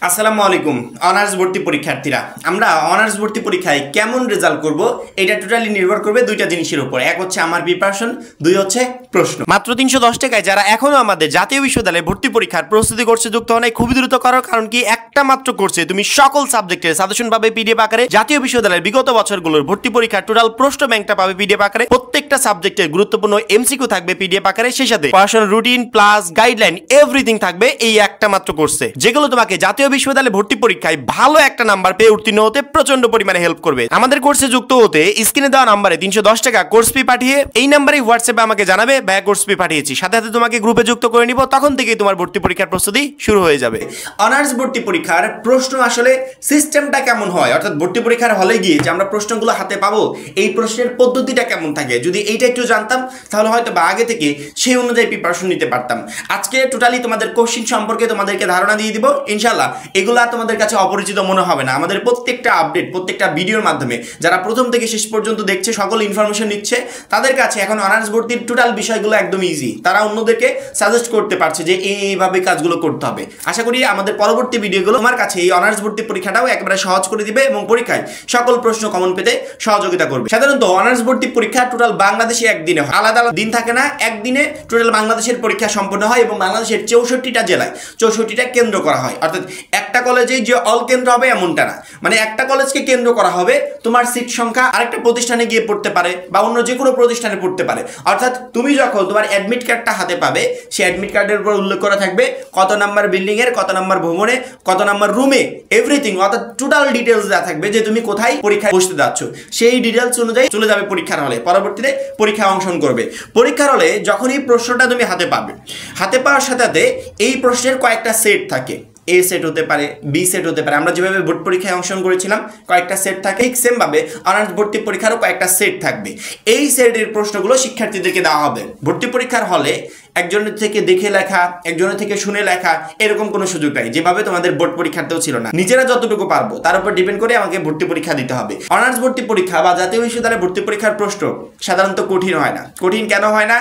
আসসালামু আলাইকুম অনার্স ভর্তি পরীক্ষার্থীরা আমরা অনার্স ভর্তি পরীক্ষায় কেমন রেজাল্ট করব এটা টোটালি নির্ভর করবে দুইটা জিনিসের উপর। এক হচ্ছে আমার প্রিপারেশন, দুই হচ্ছে প্রশ্ন। মাত্র 310 টাকায় যারা এখনো আমাদের জাতীয় বিশ্ববিদ্যালয়ে ভর্তি পরীক্ষার প্রস্তুতি করছে যুক্ত হন, খুবই দ্রুত করো, কারণ কি একটা মাত্র কোর্সে তুমি সকল সাবজেক্টের সাজেশন পাবে পিডিএফ আকারে। জাতীয় বিশ্ববিদ্যালয়ের বিগত বছরগুলোর ভর্তি পরীক্ষার টোটাল প্রশ্ন ব্যাংকটা পাবে পিডিএফ আকারে। প্রত্যেকটা সাবজেক্টের গুরুত্বপূর্ণ এমসিকিউ থাকবে পিডিএফ আকারে। সেই সাথে পড়াশোনার রুটিন প্লাস গাইডলাইন এভরিথিং থাকবে এই একটা মাত্র কোর্সে, যেগুলো তোমাকে জাতীয় বিশ্ববিদ্যালয়ে ভর্তি পরীক্ষায় ভালো একটা নাম্বার পেয়ে উত্তীর্ণ হতে প্রচন্ড পরিমাণে হেল্প করবে। আমাদের কোর্সে যুক্ত হতে স্ক্রিনে দেওয়া নাম্বারে 310 টাকা কোর্স ফি পাঠিয়ে এই নাম্বারে হোয়াটসঅ্যাপে আমাকে জানাবে ভাই কোর্স ফি পাঠিয়েছি, সাথে সাথে তোমাকে গ্রুপে যুক্ত করে নিব। তখন থেকেই তোমার ভর্তি পরীক্ষার প্রস্তুতি শুরু হয়ে যাবে। অনার্স ভর্তি পরীক্ষার প্রশ্ন আসলে সিস্টেমটা কেমন হয়, অর্থাৎ ভর্তি পরীক্ষার হলে গিয়ে যে আমরা প্রশ্নগুলো হাতে পাবো এই প্রশ্নের পদ্ধতিটা কেমন থাকে, যদি এইটা একটু জানতাম তাহলে হয়তো বা আগে থেকে সেই অনুযায়ী প্রিপারেশন নিতে পারতাম। আজকে টোটালি তোমাদের কোশ্চেন সম্পর্কে তোমাদেরকে ধারণা দিয়ে দিব ইনশাআল্লাহ। এগুলা তোমাদের কাছে অপরিচিত মনে হবে না। আমাদের প্রত্যেকটা আপডেট প্রত্যেকটা ভিডিওর মাধ্যমে যারা প্রথম থেকে শেষ পর্যন্ত দেখছে, সকল ইনফরমেশন নিচ্ছে, তাদের কাছে এখন অনার্স ভর্তির টোটাল বিষয়গুলো একদম ইজি। তারা অন্যদেরকে সাজেস্ট করতে পারছে যে এইভাবে কাজগুলো করতে হবে। আশা করি আমাদের পরবর্তী ভিডিওগুলো তোমার কাছে এই অনার্স ভর্তি পরীক্ষাটাও একেবারে সহজ করে দিবে এবং পরীক্ষায় সকল প্রশ্ন কমন পেতে সহযোগিতা করবে। সাধারণত অনার্স ভর্তি পরীক্ষা টোটাল বাংলাদেশে একদিনে হয়, আলাদা আলাদা দিন থাকে না। একদিনে টোটাল বাংলাদেশের পরীক্ষা সম্পন্ন হয় এবং বাংলাদেশের 64টা জেলায় 64টা কেন্দ্র করা হয়। অর্থাৎ একটা কলেজেই যে অল কেন্দ্র হবে এমনটা না, মানে একটা কলেজকে কেন্দ্র করা হবে, তোমার সিট সংখ্যা আরেকটা প্রতিষ্ঠানে গিয়ে পড়তে পারে বা অন্য যে কোনো প্রতিষ্ঠানে পড়তে পারে। অর্থাৎ তুমি যখন তোমার অ্যাডমিট কার্ডটা হাতে পাবে, সেই অ্যাডমিট কার্ডের উপর উল্লেখ করা থাকবে কত নাম্বার বিল্ডিং এর, কত নাম্বার ভবনে, কত নাম্বার রুমে, এভরিথিং, অর্থাৎ টোটাল ডিটেলস দেওয়া থাকবে যে তুমি কোথায় পরীক্ষায় বসতে যাচ্ছ। সেই ডিটেলস অনুযায়ী চলে যাবে পরীক্ষার হলে, পরবর্তীতে পরীক্ষায় অংশগ্রহণ করবে। পরীক্ষার হলে যখন এই প্রশ্নটা তুমি হাতে পাবে, হাতে পাওয়ার সাথে সাথে এই প্রশ্নের কয়েকটা সেট থাকে। এ সেট হতে পারে, বি সেট হতে পারে। আমরা যেভাবে বোর্ড পরীক্ষায় অংশগ্রহণ করেছিলাম কয়েকটা সেট থাকে, ঠিক সেম ভাবে অনার্স ভর্তি পরীক্ষারও কয়েকটা সেট থাকবে। এই সেটের প্রশ্নগুলো শিক্ষার্থীদেরকে দেওয়া হবে। ভর্তি পরীক্ষার হলে একজনের থেকে দেখে লেখা, একজনের থেকে শুনে লেখা, এরকম কোনো সুযোগ নাই, যেভাবে তোমাদের বোর্ড পরীক্ষাতেও ছিল না। নিজেরা যতটুকু পারবো তার উপর ডিপেন্ড করে আমাকে ভর্তি পরীক্ষা দিতে হবে। অনার্স ভর্তি পরীক্ষা বা জাতীয় বিশ্ববিদ্যালয়ে ভর্তি পরীক্ষার প্রশ্ন সাধারণত কঠিন হয় না। কঠিন কেন হয় না?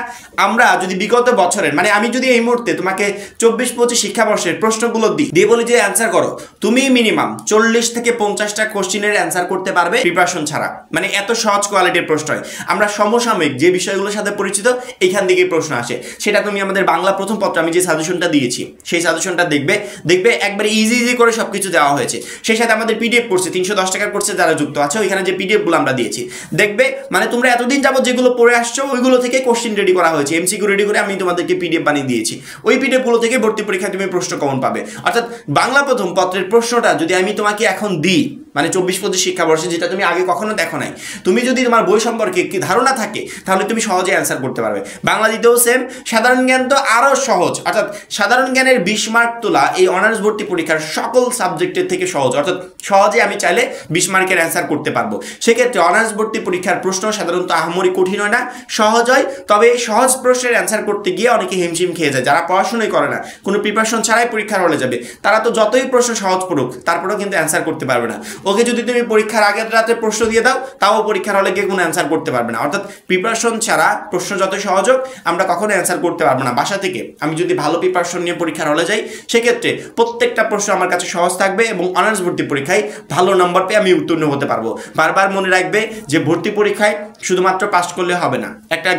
আমরা যদি বিগত বছরের, মানে আমি যদি এই মুহূর্তে তোমাকে 24-25 শিক্ষাবর্ষের প্রশ্নগুলো দিয়ে বলি যে অ্যান্সার করো, তুমি মিনিমাম 40 থেকে 50টা কোশ্চেনের অ্যান্সার করতে পারবে প্রিপারেশন ছাড়া। মানে এত সহজ কোয়ালিটির প্রশ্ন হয়। আমরা সমসাময়িক যে বিষয়গুলোর সাথে পরিচিত এইখান থেকেই প্রশ্ন আসে। সেটা তুমি আমাদের বাংলা প্রথম পত্র আমি যে সাজেশনটা দিয়েছি সেই সাজেশনটা দেখবে একবারে ইজি করে সবকিছু দেওয়া হয়েছে। সেই সাথে আমাদের পিডিএফ কোর্সে 310 টাকার কোর্সে যারা যুক্ত আছে ওইখানে যে পিডিএফগুলো আমরা দিয়েছি, দেখবে মানে তোমরা এতদিন যাবত যেগুলো পড়ে আসছো ওইগুলো থেকে কোশ্চেন রেডি করা হয়েছে, এমসিকিউ রেডি করে আমি তোমাদেরকে পিডিএফ বানিয়ে দিয়েছি। ওই পিডিএফগুলো থেকে ভর্তি পরীক্ষায় তুমি প্রশ্ন কমন পাবে। অর্থাৎ বাংলা প্রথম পত্রের প্রশ্নটা যদি আমি তোমাকে এখন দিই, মানে 24-25 শিক্ষাবর্ষে, যেটা তুমি আগে কখনো দেখো নাই, তুমি যদি তোমার বই সম্পর্কে কি ধারণা থাকে তাহলে তুমি সহজে অ্যান্সার করতে পারবে। বাংলা দিতেও সেম, সাধারণ জ্ঞান তো আরও সহজ। অর্থাৎ সাধারণ জ্ঞানের 20 মার্ক তোলা এই অনার্স ভর্তি পরীক্ষার সকল সাবজেক্টের থেকে সহজ। অর্থাৎ সহজে আমি চাইলে 20 মার্কের অ্যান্সার করতে পারবো। সেক্ষেত্রে অনার্স ভর্তি পরীক্ষার প্রশ্ন সাধারণত আহামরি কঠিন হয় না, সহজ হয়। তবে এই সহজ প্রশ্নের অ্যান্সার করতে গিয়ে অনেকে হিমশিম খেয়ে যায়। যারা পড়াশোনাই করে না, কোনো প্রিপারেশন ছাড়াই পরীক্ষার হলে যাবে, তারা তো যতই প্রশ্ন সহজ পড়ুক তারপরেও কিন্তু অ্যান্সার করতে পারবে না। ওকে যদি তুমি পরীক্ষার আগের রাতে প্রশ্ন দিয়ে দাও তাও পরীক্ষার হলে গিয়ে কোনো অ্যান্সার করতে পারবে না। অর্থাৎ প্রিপারেশন ছাড়া প্রশ্ন যতই সহজ হোক আমরা কখনো অ্যান্সার করতে পারবো না। বাসা থেকে আমি যদি ভালো প্রিপারেশন নিয়ে পরীক্ষার হলে যাই, সেক্ষেত্রে প্রত্যেকটা প্রশ্ন আমার কাছে সহজ থাকবে এবং অনার্স ভর্তি পরীক্ষায় ভালো নম্বর পেয়ে আমি উত্তীর্ণ হতে পারবো। বারবার মনে রাখবে যে ভর্তি পরীক্ষায় শুধুমাত্র পাস করলে হবে না। একটা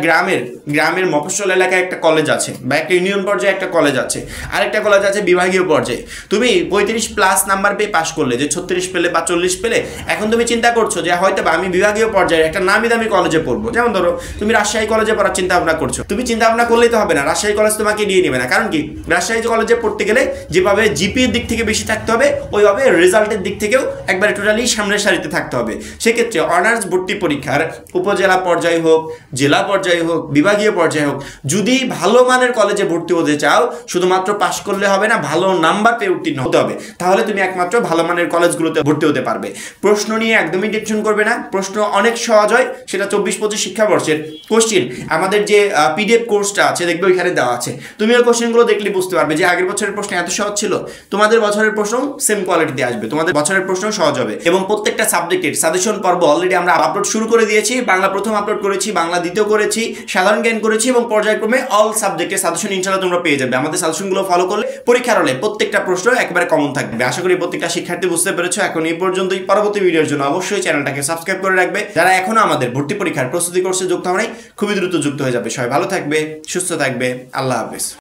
গ্রামের মফস্বল এলাকায় একটা কলেজ আছে বা একটা ইউনিয়ন পর্যায়ে একটা কলেজ আছে, আরেকটা কলেজ আছে বিভাগীয় পর্যায়ে। তুমি 35+ নাম্বার পেয়ে পাস করলে, যে 36 পেলে বা 40 পেলে, এখন তুমি চিন্তা করছো যে হয়তো বা আমি বিভাগীয় পর্যায়ে একটা নামি দামি কলেজে পড়বো। যেমন ধরো তুমি রাজশাহী কলেজে পড়ার চিন্তা ভাবনা করছো। তুমি চিন্তা ভাবনা করলেই তো হবে না, রাজশাহী কলেজ তোমাকে নিয়ে নেবে না। কারণ কি, রাজশাহী কলেজে পড়তে গেলে যেভাবে জিপিএর দিক থেকে বেশি থাকতে হবে, ওইভাবে রেজাল্টের দিক থেকেও একবারে টোটালি সামনের সারিতে থাকতে হবে। সেক্ষেত্রে অনার্স ভর্তি পরীক্ষার উপজেলা পর্যায়ে হোক, জেলা পর্যায়ে হোক, বিভাগীয় পর্যায়ে হোক, যদি ভালো মানের কলেজে ভর্তি হতে চাও শুধুমাত্র পাস করলে হবে না, ভালো নাম্বার পেয়ে উত্তীর্ণ হতে হবে। তাহলে তুমি একমাত্র ভালো মানের কলেজগুলোতে ভর্তি হতে পারবে। প্রশ্ন নিয়ে একদমই টেনশন করবে না, প্রশ্ন অনেক সহজ হয়। সেটা 24-25 শিক্ষাবর্ষের কোশ্চেন আমাদের যে পিডিএফ কোর্সটা আছে দেখবে ওইখানে দেওয়া আছে। তুমি ওই কোশ্চেনগুলো দেখলে বুঝতে পারবে যে আগের বছরের প্রশ্ন এত সহজ ছিল, তোমাদের বছরের প্রশ্ন সেম কোয়ালিটিতে আসবে, তোমাদের বছরের প্রশ্ন সহজ হবে। এবং প্রত্যেকটা সাবজেক্টের সাজেশন পর্ব অলরেডি আমরা আপলোড শুরু করে দিয়েছি। বাংলা প্রথম আপলোড করেছি, বাংলা দ্বিতীয় করেছি, সাধারণ জ্ঞান করেছি এবং পর্যায়ক্রমে অল সাবজেক্টের সাজেশন ইনশাআল্লাহ তোমরা পেয়ে যাবে। আমাদের সাজেশনগুলো ফলো করলে পরীক্ষার হলে প্রত্যেকটা প্রশ্ন একেবারে কমন থাকবে। আশা করি প্রত্যেকটা শিক্ষার্থী বুঝতে পেরেছো। এখন এই পর্যন্তই। পরবর্তী ভিডিওর জন্য অবশ্যই চ্যানেলটাকে সাবস্ক্রাইব করে রাখবে। যারা এখনো আমাদের ভর্তি পরীক্ষার প্রস্তুতি কোর্সে যুক্ত হয় নাই, খুবই দ্রুত যুক্ত হয়ে যাবে। সবাই ভালো থাকবে, সুস্থ থাকবে। আল্লাহ হাফেজ।